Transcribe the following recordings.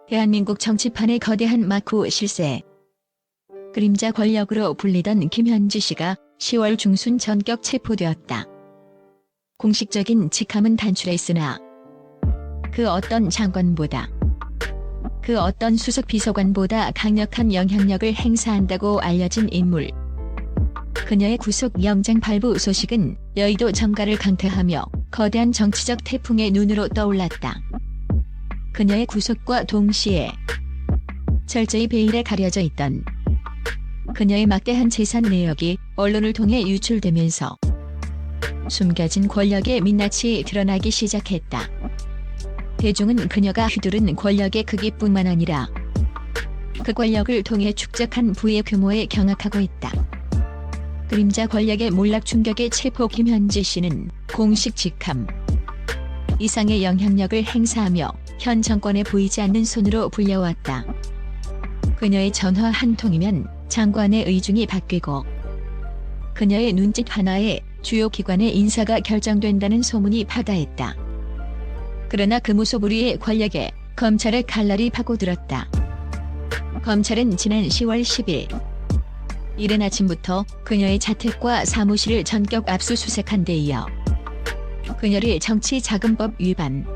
대한민국 정치판의 거대한 마쿠 실세. 그림자 권력으로 불리던 김현지 씨가 10월 중순 전격 체포되었다. 공식적인 직함은 단출했으나 그 어떤 장관보다, 그 어떤 수석 비서관보다 강력한 영향력을 행사한다고 알려진 인물. 그녀의 구속 영장 발부 소식은 여의도 정가를 강타하며 거대한 정치적 태풍의 눈으로 떠올랐다. 그녀의 구속과 동시에 철저히 베일에 가려져 있던 그녀의 막대한 재산 내역이 언론을 통해 유출되면서 숨겨진 권력의 민낯이 드러나기 시작했다. 대중은 그녀가 휘두른 권력의 크기뿐만 아니라 그 권력을 통해 축적한 부의 규모에 경악하고 있다. 그림자 권력의 몰락 충격에 체포 김현지 씨는 공식 직함 이상의 영향력을 행사하며 현 정권에 보이지 않는 손으로 불려왔다. 그녀의 전화 한 통이면 장관의 의중이 바뀌고 그녀의 눈짓 하나에 주요 기관의 인사가 결정된다는 소문이 파다했다. 그러나 그 무소불위의 권력에 검찰의 칼날이 파고들었다. 검찰은 지난 10월 10일 이른 아침부터 그녀의 자택과 사무실을 전격 압수수색한 데 이어 그녀를 정치자금법 위반,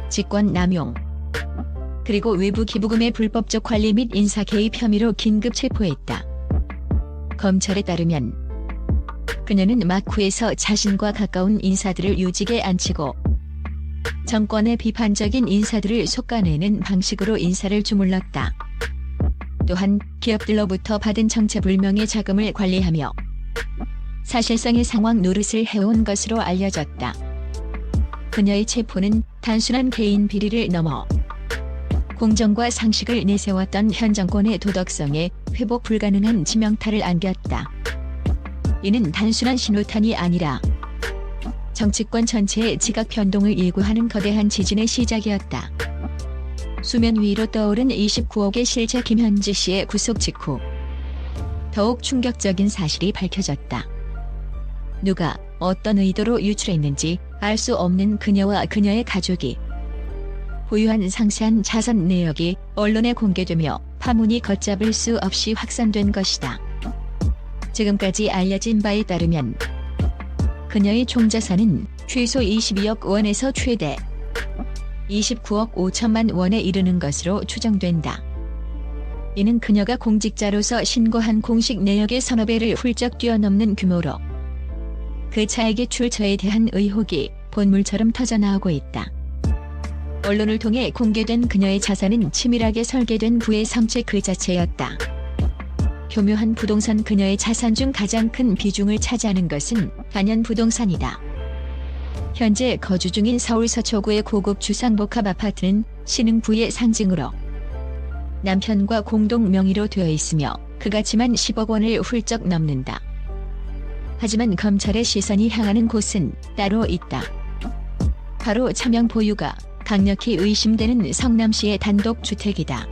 직권남용, 그리고 외부 기부금의 불법적 관리 및 인사 개입 혐의로 긴급 체포했다. 검찰에 따르면 그녀는 마쿠에서 자신과 가까운 인사들을 요직에 앉히고 정권의 비판적인 인사들을 솎아내는 방식으로 인사를 주물렀다. 또한 기업들로부터 받은 정체불명의 자금을 관리하며 사실상의 상황 노릇을 해온 것으로 알려졌다. 그녀의 체포는 단순한 개인 비리를 넘어 공정과 상식을 내세웠던 현 정권의 도덕성에 회복 불가능한 치명타를 안겼다. 이는 단순한 신호탄이 아니라 정치권 전체의 지각 변동을 예고하는 거대한 지진의 시작이었다. 수면 위로 떠오른 29억의 실체 김현지 씨의 구속 직후 더욱 충격적인 사실이 밝혀졌다. 누가 어떤 의도로 유출했는지 알 수 없는 그녀와 그녀의 가족이 보유한 상세한 자산 내역이 언론에 공개되며 파문이 걷잡을 수 없이 확산된 것이다. 지금까지 알려진 바에 따르면 그녀의 총자산은 최소 22억 원에서 최대 29억 5천만 원에 이르는 것으로 추정된다. 이는 그녀가 공직자로서 신고한 공식 내역의 서너 배를 훌쩍 뛰어넘는 규모로 그 차액의 출처에 대한 의혹이 본물처럼 터져나오고 있다. 언론을 통해 공개된 그녀의 자산은 치밀하게 설계된 부의 성체 그 자체였다. 교묘한 부동산 그녀의 자산 중 가장 큰 비중을 차지하는 것은 단연 부동산이다. 현재 거주 중인 서울 서초구의 고급 주상복합 아파트는 신흥부의 상징으로 남편과 공동 명의로 되어 있으며 그 가치만 10억 원을 훌쩍 넘는다. 하지만 검찰의 시선이 향하는 곳은 따로 있다. 바로 차명 보유가 강력히 의심되는 성남시의 단독주택이다.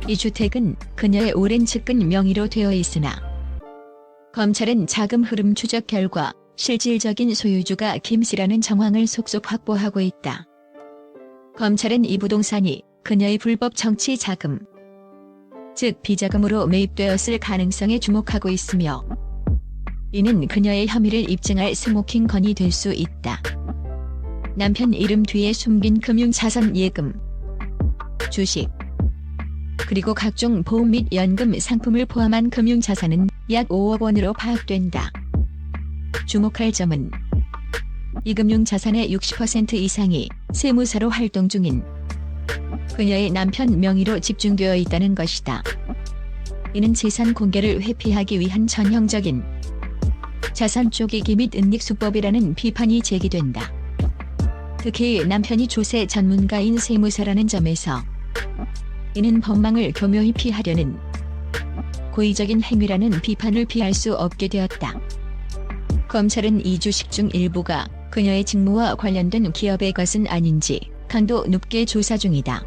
이 주택은 그녀의 오랜 측근 명의로 되어 있으나 검찰은 자금 흐름 추적 결과 실질적인 소유주가 김씨라는 정황을 속속 확보하고 있다. 검찰은 이 부동산이 그녀의 불법 정치 자금, 즉 비자금으로 매입되었을 가능성에 주목하고 있으며 이는 그녀의 혐의를 입증할 스모킹 건이 될 수 있다. 남편 이름 뒤에 숨긴 금융자산 예금, 주식, 그리고 각종 보험 및 연금 상품을 포함한 금융자산은 약 5억 원으로 파악된다. 주목할 점은 이 금융자산의 60% 이상이 세무사로 활동 중인 그녀의 남편 명의로 집중되어 있다는 것이다. 이는 재산 공개를 회피하기 위한 전형적인 자산 쪼개기 및 은닉수법이라는 비판이 제기된다. 특히 남편이 조세 전문가인 세무사라는 점에서 이는 법망을 교묘히 피하려는 고의적인 행위라는 비판을 피할 수 없게 되었다. 검찰은 이 주식 중 일부가 그녀의 직무와 관련된 기업의 것은 아닌지 강도 높게 조사 중이다.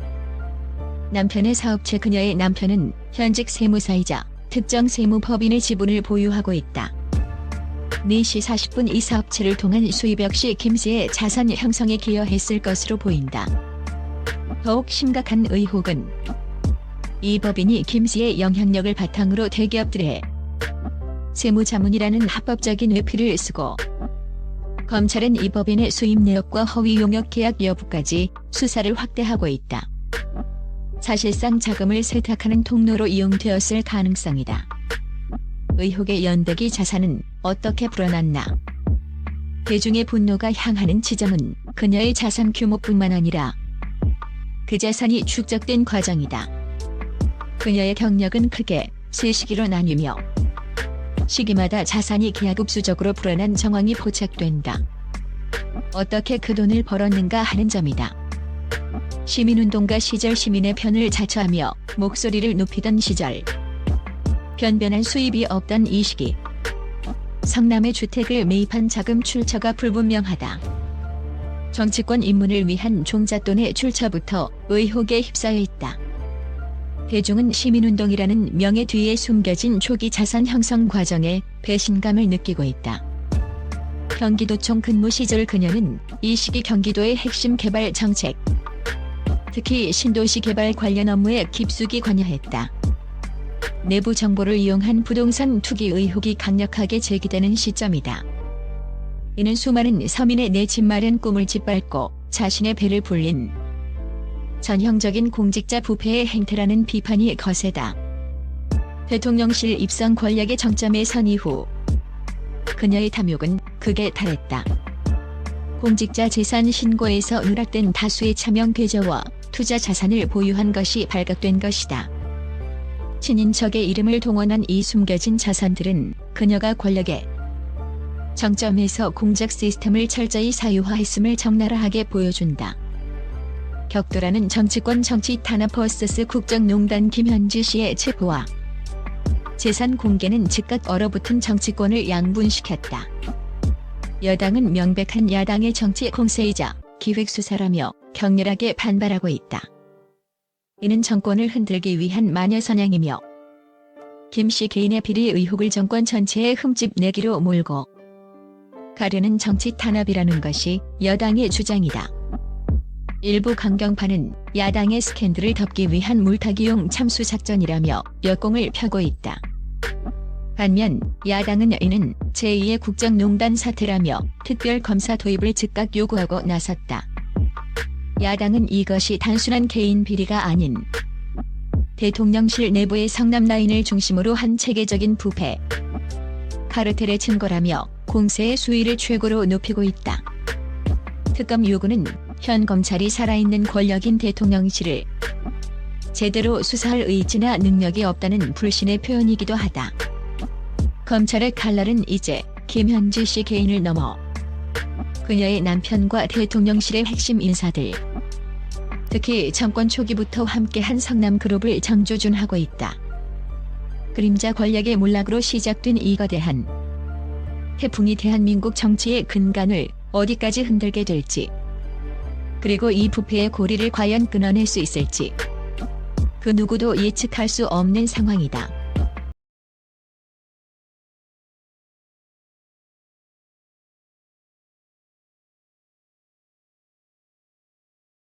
남편의 사업체 그녀의 남편은 현직 세무사이자 특정 세무법인의 지분을 보유하고 있다. 4시 40분 이 사업체를 통한 수입 역시 김씨의 자산 형성에 기여했을 것으로 보인다. 더욱 심각한 의혹은 이 법인이 김씨의 영향력을 바탕으로 대기업들의 세무자문이라는 합법적인 외피를 쓰고 검찰은 이 법인의 수입 내역과 허위 용역 계약 여부까지 수사를 확대하고 있다. 사실상 자금을 세탁하는 통로로 이용되었을 가능성이다. 의혹의 연대기 자산은 어떻게 불어났나? 대중의 분노가 향하는 지점은 그녀의 자산 규모뿐만 아니라 그 자산이 축적된 과정이다. 그녀의 경력은 크게 세 시기로 나뉘며 시기마다 자산이 기하급수적으로 불어난 정황이 포착된다. 어떻게 그 돈을 벌었는가 하는 점이다. 시민운동가 시절 시민의 편을 자처하며 목소리를 높이던 시절, 변변한 수입이 없던 이 시기, 성남의 주택을 매입한 자금 출처가 불분명하다. 정치권 입문을 위한 종잣돈의 출처부터 의혹에 휩싸여 있다. 대중은 시민운동이라는 명예 뒤에 숨겨진 초기 자산 형성 과정에 배신감을 느끼고 있다. 경기도청 근무 시절 그녀는 이 시기 경기도의 핵심 개발 정책, 특히 신도시 개발 관련 업무에 깊숙이 관여했다. 내부 정보를 이용한 부동산 투기 의혹이 강력하게 제기되는 시점이다. 이는 수많은 서민의 내 집 마련 꿈을 짓밟고 자신의 배를 불린 전형적인 공직자 부패의 행태라는 비판이 거세다. 대통령실 입성 권력의 정점에 선 이후 그녀의 탐욕은 극에 달했다. 공직자 재산 신고에서 누락된 다수의 차명 계좌와 투자 자산을 보유한 것이 발각된 것이다. 친인척의 이름을 동원한 이 숨겨진 자산들은 그녀가 권력의 정점에서 공작 시스템을 철저히 사유화했음을 적나라하게 보여준다. 격돌하는 정치권 정치 탄압 vs 국정농단 김현지 씨의 체포와 재산 공개는 즉각 얼어붙은 정치권을 양분시켰다. 여당은 명백한 야당의 정치 공세이자 기획수사라며 격렬하게 반발하고 있다. 이는 정권을 흔들기 위한 마녀사냥이며 김씨 개인의 비리 의혹을 정권 전체에 흠집내기로 몰고 가려는 정치 탄압이라는 것이 여당의 주장이다. 일부 강경파는 야당의 스캔들을 덮기 위한 물타기용 참수 작전이라며 역공을 펴고 있다. 반면 야당은 이는 제2의 국정농단 사태라며 특별검사 도입을 즉각 요구하고 나섰다. 야당은 이것이 단순한 개인 비리가 아닌 대통령실 내부의 성남 라인을 중심으로 한 체계적인 부패, 카르텔의 증거라며 공세의 수위를 최고로 높이고 있다. 특검 요구는 현 검찰이 살아있는 권력인 대통령실을 제대로 수사할 의지나 능력이 없다는 불신의 표현이기도 하다. 검찰의 칼날은 이제 김현지 씨 개인을 넘어 그녀의 남편과 대통령실의 핵심 인사들, 특히 정권 초기부터 함께한 성남그룹을 정조준하고 있다. 그림자 권력의 몰락으로 시작된 이 거대한 태풍이 대한민국 정치의 근간을 어디까지 흔들게 될지, 그리고 이 부패의 고리를 과연 끊어낼 수 있을지 그 누구도 예측할 수 없는 상황이다.